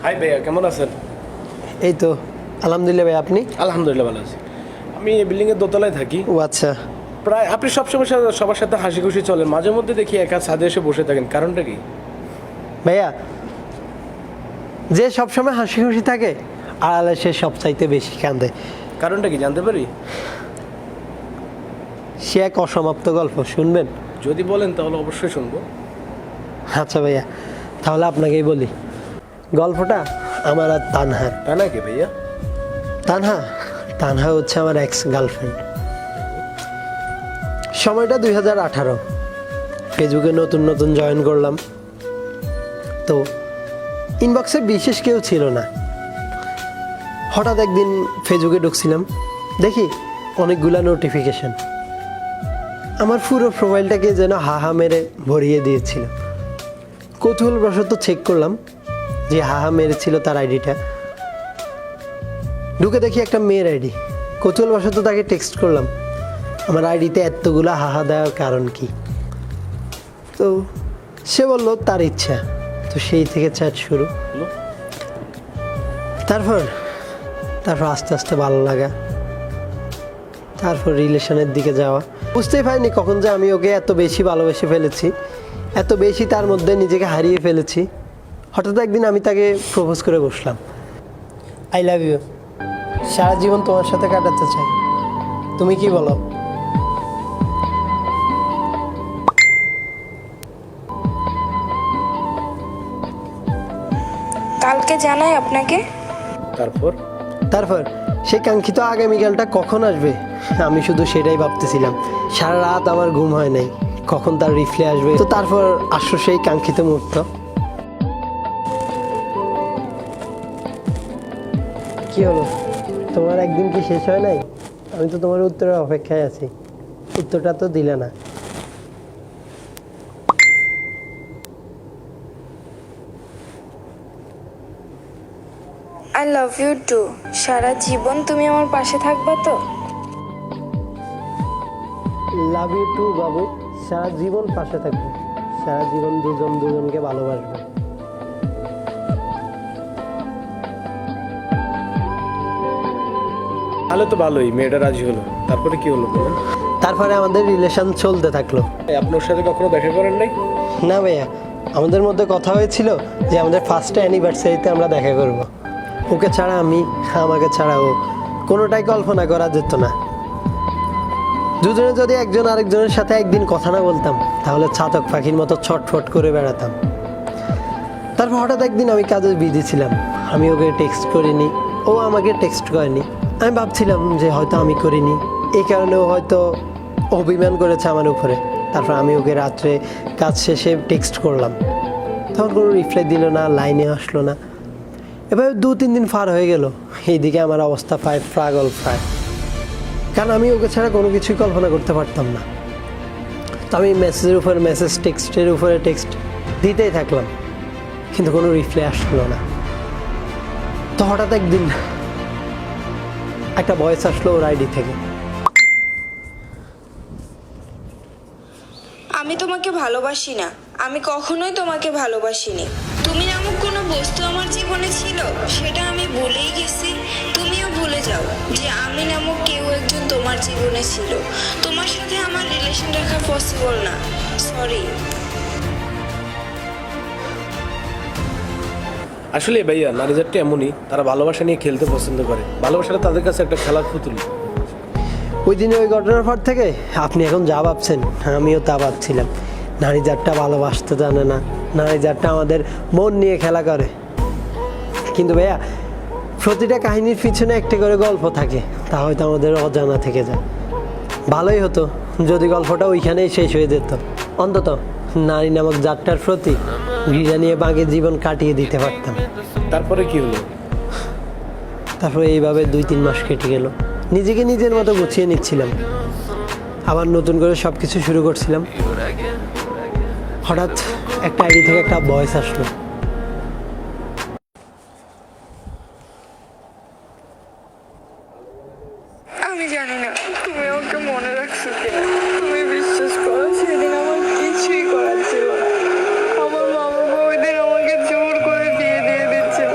High ভাইয়া, কেমন আছেন? এই তো আলহামদুলিল্লাহ ভাই, আপনি? আলহামদুলিল্লাহ ভালো আছি। আমি এই বিল্ডিংয়ের দোতলায় থাকি। ও আচ্ছা। প্রায় আপনি সবসময় সবার সাথে হাসি খুশি চলেন, মাঝে মধ্যে দেখি একা ছাদে এসে বসে থাকেন, কারণটা কি? ভাইয়া, যে সবসময় হাসি খুশি থাকে আড়ালে সে সব চাইতে বেশি কান্দে। কারণটা কি জানতে পারি? সে এক অসমাপ্ত গল্প, শুনবেন? যদি বলেন তাহলে অবশ্যই শুনবো। আচ্ছা ভাইয়া, তাহলে আপনাকেই বলি। গল্পটা আমার আর তানহার। তাই নাকি ভাইয়া? তানহা তানহা হচ্ছে আমার এক্স গার্লফ্রেন্ড। সময়টা 2018। ফেসবুকে নতুন নতুন জয়েন করলাম, তো ইনবক্সে বিশেষ কেউ ছিল না। হঠাৎ একদিন ফেসবুকে ঢুকছিলাম, দেখি অনেকগুলা নোটিফিকেশন। আমার পুরো প্রোফাইলটাকে যেন হাহা মেরে ভরিয়ে দিয়েছিল। কৌতূহলবশত চেক করলাম যে হাহা মেরেছিল তার আইডিটা। ঢুকে দেখি একটা মেয়ের আইডি। কৌতূহলবশত তাকে টেক্সট করলাম, আমার আইডিতে এতগুলা হাহা দেওয়ার কারণ কি? তো সে বলল তার ইচ্ছা। তো সেই থেকে চ্যাট শুরু। হলো? তারপর আস্তে আস্তে ভালো লাগা, তারপর রিলেশনের দিকে যাওয়া। বুঝতেই পারিনি কখন যে আমি ওকে এত বেশি ভালোবেসে ফেলেছি, এত বেশি তার মধ্যে নিজেকে হারিয়ে ফেলেছি। হঠাৎ একদিন আমি তাকে প্রপোজ করে বসলাম, আই লাভ ইউ, সারা জীবন তোমার সাথে কাটাতে চাই, তুমি কি বলো? কালকে জানাই আপনাকে। তারপর সেই কাঙ্ক্ষিত আগামীকালটা কখন আসবে আমি শুধু সেটাই ভাবতেছিলাম। সারা রাত আমার ঘুম হয় নাই, কখন তার রিপ্লাই আসবে। তো তারপর আসলো সেই কাঙ্ক্ষিত মুহূর্ত। কি হলো, তোমার একদিন কি শেষ হয় নাই? আমি তো তোমার উত্তরের অপেক্ষায় আছি, উত্তরটা তো দিলে না। I love you too. সারা জীবন তুমি আমার পাশে থাকবে তো? লাভ ইউ টু বাবু, সারা জীবন পাশে থাকবো, সারা জীবন দুজন দুজনকে ভালোবাসবো। তাহলে তো ভালোই, মেয়েটা রাজি হলো। তারপরে কি হলো বলেন? তারপরে আমাদের রিলেশন চলতে থাকলো। আপনার সাথে কখনো দেখা করেন নাই? না ভাইয়া, আমাদের মধ্যে কথা হয়েছিল যে আমাদের ফার্স্ট অ্যানিভার্সারিতে আমরা দেখা করব। ওকে ছাড়া আমি, আমাকে ছাড়া ও, কোনোটাই কল্পনা করা যেত না। দুজনে যদি একজন আরেকজনের সাথে একদিন কথা না বলতাম, তাহলে ছাতক পাখির মতো ছটফট করে বেড়াতাম। তারপর হঠাৎ একদিন আমি কাজে বিজি ছিলাম, আমি ওকে টেক্সট করিনি, ও আমাকে টেক্সট করেনি। আমি ভাবছিলাম যে হয়তো আমি করিনি, এই কারণে ও হয়তো অভিমান করেছে আমার উপরে। তারপর আমি ওকে রাত্রে কাজ শেষে টেক্সট করলাম, তখন কোনো রিপ্লাই দিল না, লাইনে আসলো না। এভাবে 2-3 দিন পার হয়ে গেল। এইদিকে আমার অবস্থা প্রায় পাগল প্রায়, কারণ আমি ওকে ছাড়া কোনো কিছুই কল্পনা করতে পারতাম না। তো আমি মেসেজের উপরে মেসেজ, টেক্সটের উপরে টেক্সট দিতেই থাকলাম, কিন্তু কোনো রিপ্লাই আসলো না। তো হঠাৎ একদিন একটা ভয়েস আসলো ওর আইডি থেকে। আমি তোমাকে ভালোবাসি না, আমি কখনোই তোমাকে ভালোবাসিনি। তুমি নামক কোনো বস্তু আমার জীবনে ছিল, সেটা আমি ভুলেই গেছি। তুমিও ভুলে যাও যে আমি নামক কেউ একজন তোমার জীবনে ছিল। তোমার সাথে আমার রিলেশন রাখা পসিবল না, সরি। আসলে ভাইয়া, নারী জাতটা এমনই, তারা ভালোবাসা নিয়ে খেলতে পছন্দ করে। ভালোবাসাটা তাদের কাছে একটা খেলার পুতুল। ওই দিনে ওই ঘটনার পর থেকে আপনি এখন যা ভাবছেন আমিও তা ভাবছিলাম। নারী জাতটা ভালোবাসতে জানে না, নারী জাতটা আমাদের মন নিয়ে খেলা করে। কিন্তু ভাইয়া, প্রতিটা কাহিনীর পিছনে একটা করে গল্প থাকে, তা হয়তো আমাদের অজানা থেকে যায়। ভালোই হতো যদি গল্পটা ওইখানেই শেষ হয়ে যেত। অন্তত নারী নামক জাতটার প্রতি ঘৃণা নিয়ে বাগে জীবন কাটিয়ে দিতে পারতাম। তারপরে কি হলো? তারপরে এইভাবে 2-3 মাস কেটে গেল। নিজেকে নিজের মতো গুছিয়ে নিচ্ছিলাম, আবার নতুন করে সব কিছু শুরু করছিলাম। হঠাৎ একটা আইডি থেকে একটা ভয়েস আসলো, আমি জানি না তুমি ওকে মনে রাখছো কিনা। তুমি বিশ্বাস করো, সেদিন আমার কিছুই করার ছিল না। আমার মা বাবা ওই দিন আমাকে জোর করে বিয়ে দিয়ে দিচ্ছিল।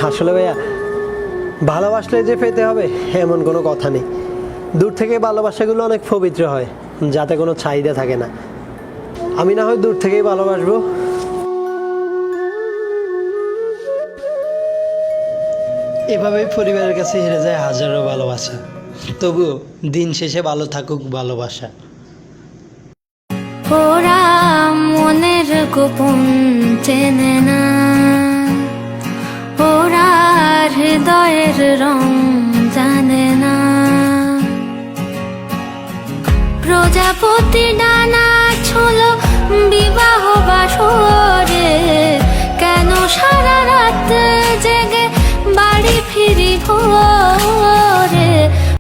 আসলে ভাইয়া ভালোবাসলে যে পেতে হবে এমন কোনো কথা নেই। দূর থেকে ভালোবাসাগুলো অনেক পবিত্র হয়, যাতে কোনো চাহিদা থাকে না। আমি না হয় দূর থেকেই ভালোবাসবো। এভাবেই পরিবারের কাছে হেরে যায় হাজারো ভালোবাসা। তবুও দিন শেষে ভালো থাকুক ভালোবাসা। ওরা মনের গোপন চেনে না, ওরা হৃদয়ের রং জানে না। প্রজাপতি ডানা